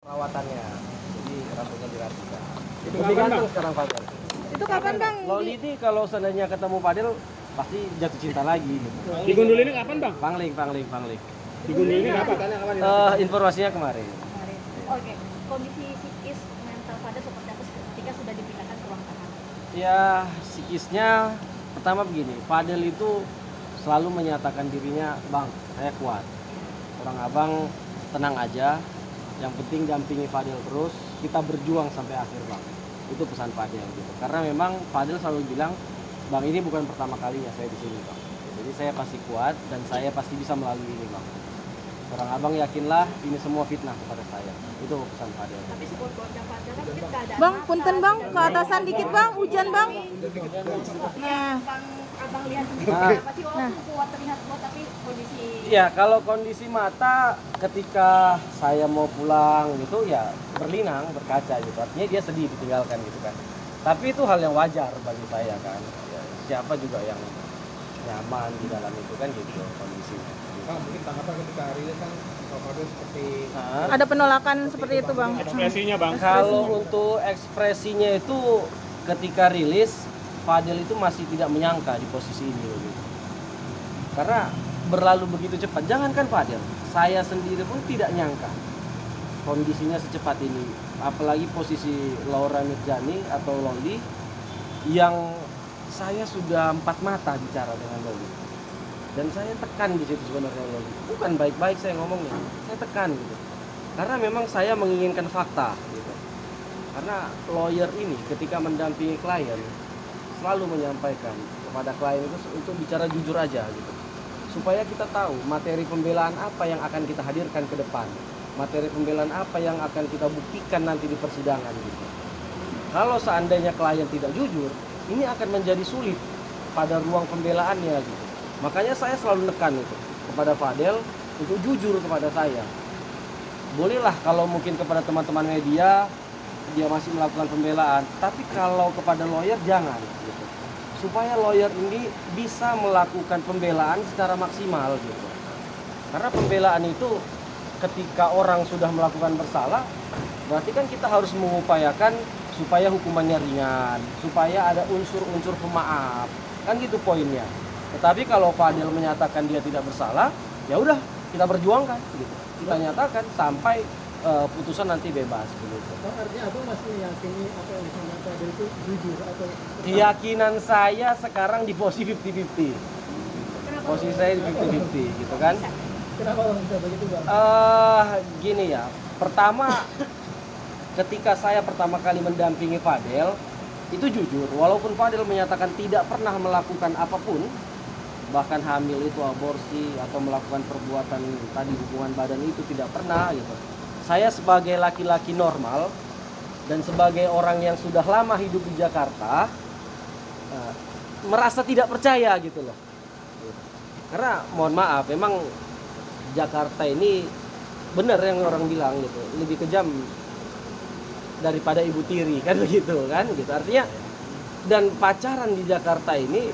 perawatannya. Jadi rambutnya dirapikan. Itu Lebih kapan, ganteng Bang? sekarang Fadel. Itu kapan Bang? Loli ini kalau seandainya ketemu Fadel pasti jatuh cinta lagi gitu. Digundulinnya kapan, Bang? Pangling. Digundulinnya kapan? Informasinya kemarin. Kemarin. Oke, kondisi psikis mental Fadel seperti apa ketika sudah dipindahkan ke ruang tahanan? Ya, psikisnya pertama begini, Fadel itu selalu menyatakan dirinya, "Bang, saya kuat. Orang abang tenang aja. Yang penting dampingi Fadel terus, kita berjuang sampai akhir, Bang." Itu pesan Fadel gitu. Karena memang Fadel selalu bilang, "Bang, ini bukan pertama kalinya saya di sini, Bang. Jadi saya pasti kuat dan saya pasti bisa melalui ini, Bang. Orang abang yakinlah ini semua fitnah kepada saya." Itu pesan Fadel. Tapi sekuat-kuatnya Fadel kan mungkin keadaan Bang, mata, punten Bang, gitu. ke atasan dikit Bang, hujan Bang. Nah, Bang, abang lihat sendiri Nah. apa sih walaupun kuat terlihat kuat tapi kondisi Ya, kalau kondisi mata ketika saya mau pulang gitu ya berlinang, berkaca gitu. Artinya dia sedih ditinggalkan gitu kan. Tapi itu hal yang wajar bagi saya kan. Ya, siapa juga yang nyaman di dalam itu kan gitu kondisinya. Bang, mungkin tanggapan ketika rilis kan Pak Fadil seperti Nah, ada penolakan seperti itu Bang. Ekspresinya, Bang. kalau untuk ekspresinya itu ketika rilis Fadel itu masih tidak menyangka di posisi ini gitu. Karena berlalu begitu cepat. Jangankan Fadel, saya sendiri pun tidak nyangka kondisinya secepat ini. Apalagi posisi Laura Mirjani atau Loli yang saya sudah empat mata bicara dengan Loli. Dan saya tekan di situ sebenarnya Loli. Bukan baik-baik saya ngomongnya, saya tekan gitu. Karena memang saya menginginkan fakta gitu. Karena lawyer ini ketika mendampingi klien selalu menyampaikan kepada klien itu untuk bicara jujur aja gitu. Supaya kita tahu materi pembelaan apa yang akan kita hadirkan ke depan. Materi pembelaan apa yang akan kita buktikan nanti di persidangan gitu. Kalau seandainya klien tidak jujur, ini akan menjadi sulit pada ruang pembelaannya gitu. Makanya saya selalu nekan itu kepada Fadel untuk jujur kepada saya. Bolehlah kalau mungkin kepada teman-teman media dia masih melakukan pembelaan, tapi kalau kepada lawyer jangan gitu. Supaya lawyer ini bisa melakukan pembelaan secara maksimal gitu. Karena pembelaan itu ketika orang sudah melakukan bersalah, berarti kan kita harus mengupayakan supaya hukumannya ringan, supaya ada unsur-unsur pemaaf. Kan gitu poinnya. Tetapi kalau Fadel menyatakan dia tidak bersalah, ya udah kita perjuangkan gitu. Kita nyatakan sampai putusan nanti bebas begitu. artinya Abang masih meyakini apa yang disampaikan Fadil itu jujur atau Keyakinan saya sekarang di posisi 50-50. Posisi saya di 50-50 gitu kan. kenapa Bang bisa begitu Bang? Gini ya. Pertama ketika saya pertama kali mendampingi Fadel itu jujur, walaupun Fadel menyatakan tidak pernah melakukan apapun, bahkan hamil itu aborsi atau melakukan perbuatan tadi hubungan badan itu tidak pernah gitu. Saya sebagai laki-laki normal dan sebagai orang yang sudah lama hidup di Jakarta merasa tidak percaya gitu loh. Karena mohon maaf, memang Jakarta ini benar yang orang bilang gitu, lebih kejam daripada ibu tiri kan begitu kan gitu. Artinya dan pacaran di Jakarta ini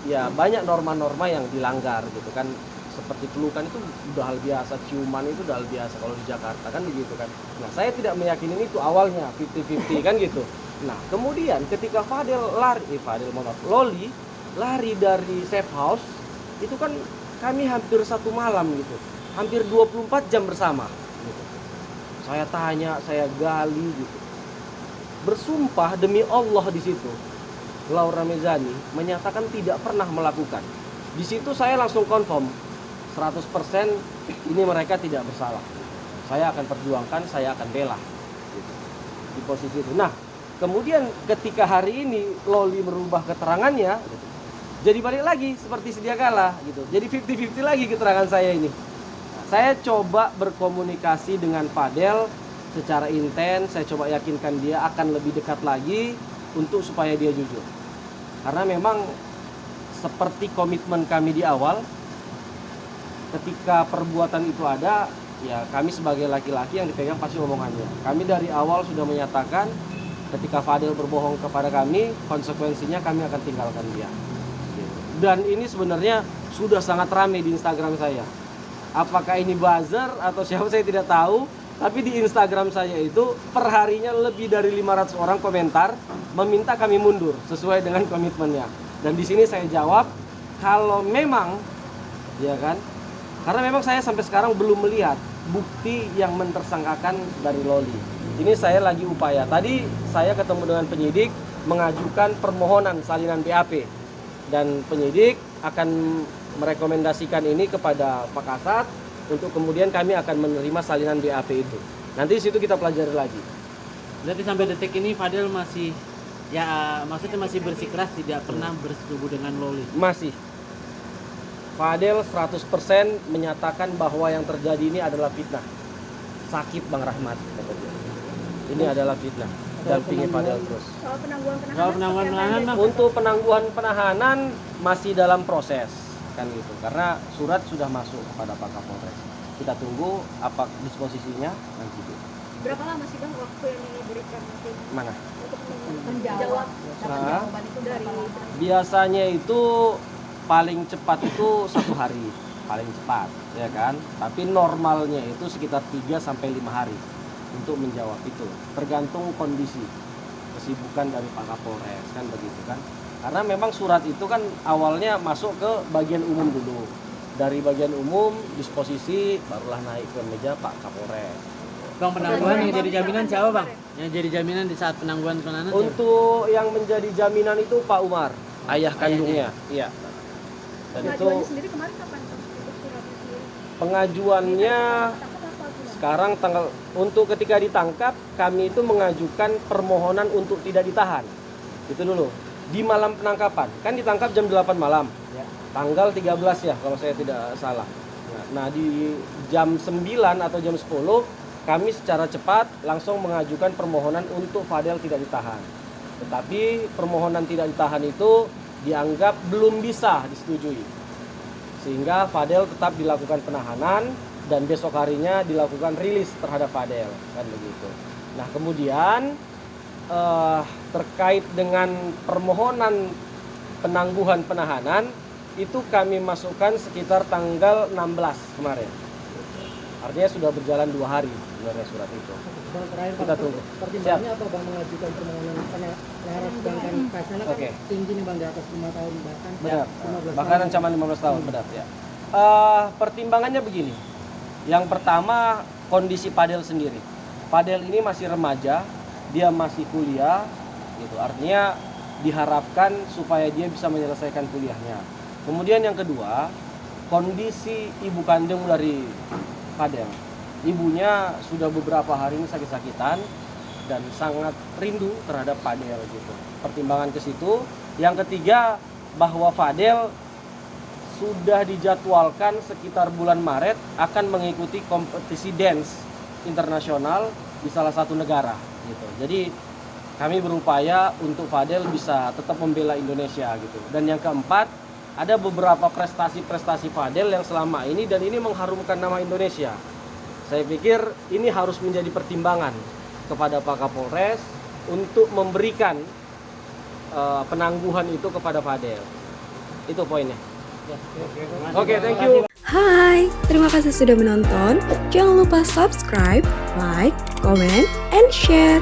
ya banyak norma-norma yang dilanggar gitu kan, seperti pelukan itu udah hal biasa, ciuman itu udah hal biasa kalau di Jakarta kan begitu kan. Nah saya tidak meyakini itu awalnya 50-50 kan gitu. Nah kemudian ketika Loli lari dari safe house itu kan kami hampir satu malam gitu, hampir 24 jam bersama gitu. Saya tanya, saya gali gitu. Bersumpah demi Allah di situ Laura Mirjani menyatakan tidak pernah melakukan. Di situ saya langsung confirm 100% ini mereka tidak bersalah. Saya akan perjuangkan, saya akan bela gitu. Di posisi itu. Nah, kemudian ketika hari ini Loli merubah keterangannya gitu, jadi balik lagi seperti sedia kala gitu. Jadi 50-50 lagi keterangan saya ini. Saya coba berkomunikasi dengan Fadel secara intens, saya coba yakinkan dia akan lebih dekat lagi untuk supaya dia jujur. Karena memang seperti komitmen kami di awal, ketika perbuatan itu ada, ya kami sebagai laki-laki yang dipegang pasti omongannya. Kami dari awal sudah menyatakan ketika Fadel berbohong kepada kami, konsekuensinya kami akan tinggalkan dia. Dan ini sebenarnya sudah sangat ramai di Instagram saya. Apakah ini buzzer atau siapa saya tidak tahu. Tapi di Instagram saya itu perharinya lebih dari 500 orang komentar meminta kami mundur sesuai dengan komitmennya. Dan di sini saya jawab kalau memang, ya kan, karena memang saya sampai sekarang belum melihat bukti yang mentersangkakan dari Loli. Ini saya lagi upaya. Tadi saya ketemu dengan penyidik mengajukan permohonan salinan BAP dan penyidik akan merekomendasikan ini kepada Pak Kasat untuk kemudian kami akan menerima salinan BAP itu. Nanti di situ kita pelajari lagi. Berarti sampai detik ini Fadel masih maksudnya masih bersikeras tidak pernah bersetubuh dengan Loli. Masih. Fadel 100% menyatakan bahwa yang terjadi ini adalah fitnah. Sakit Bang Rahmat kata dia. Ini adalah fitnah. Dampingi Fadel terus. Soal penangguhan Kalau penangguhan penahanan Bang, Untuk penangguhan penahanan masih dalam proses kan gitu. Karena surat sudah masuk kepada Pak Kapolres. Kita tunggu apa disposisinya nanti. berapa lama sih Bang waktu yang diberikan nanti Mana? untuk menjawab jawaban itu dari Biasanya itu paling cepat itu 1 hari, paling cepat, ya kan? Tapi normalnya itu sekitar 3 sampai 5 hari untuk menjawab itu. Tergantung kondisi kesibukan dari Pak Kapolres kan begitu kan. Karena memang surat itu kan awalnya masuk ke bagian umum dulu. Dari bagian umum disposisi barulah naik ke meja Pak Kapolres. Bang, penangguhan yang jadi jaminan siapa Bang? Yang jadi jaminan di saat penangguhan penahanan siapa? Untuk yang menjadi jaminan itu Pak Umar, ayah kandungnya. Iya. Dan itu pengajuannya sendiri kemarin kapan Bang? Untuk suratnya sendiri? pengajuannya Tangkap apa bulan? sekarang tanggal untuk ketika ditangkap kami itu mengajukan permohonan untuk tidak ditahan. Itu dulu. Di malam penangkapan, kan ditangkap jam 8 malam. Tanggal 13 ya kalau saya tidak salah. Nah, di jam 9 atau jam 10 kami secara cepat langsung mengajukan permohonan untuk Fadel tidak ditahan. Tetapi permohonan tidak ditahan itu dianggap belum bisa disetujui. Sehingga Fadel tetap dilakukan penahanan dan besok harinya dilakukan rilis terhadap Fadel, kan begitu. Nah, kemudian terkait dengan permohonan penangguhan penahanan itu kami masukkan sekitar tanggal 16 kemarin. Artinya sudah berjalan 2 hari sebenarnya surat itu. Bang, terakhir Kita Bang, tunggu. pertimbangannya apa Bang mengajukan permohonan penahanan sedangkan kasusnya kan Oke. tinggi nih Bang, di atas 5 tahun bahkan Benar. 15 Bahkan tahun. ancaman 15 tahun, benar ya. Pertimbangannya begini. Yang pertama kondisi Fadel sendiri. Fadel ini masih remaja, dia masih kuliah gitu. Artinya diharapkan supaya dia bisa menyelesaikan kuliahnya. Kemudian yang kedua, kondisi ibu kandung dari Fadel. Ibunya sudah beberapa hari ini sakit-sakitan dan sangat rindu terhadap Fadel gitu. Pertimbangan ke situ. Yang ketiga, bahwa Fadel sudah dijadwalkan sekitar bulan Maret akan mengikuti kompetisi dance internasional di salah satu negara gitu. Jadi kami berupaya untuk Fadel bisa tetap membela Indonesia gitu. Dan yang keempat, ada beberapa prestasi-prestasi Fadel yang selama ini dan ini mengharumkan nama Indonesia. Saya pikir ini harus menjadi pertimbangan kepada Pak Kapolres untuk memberikan penangguhan itu kepada Fadel. Itu poinnya. Oke, thank you. Hai, terima kasih sudah menonton. Jangan lupa subscribe, like, comment, and share.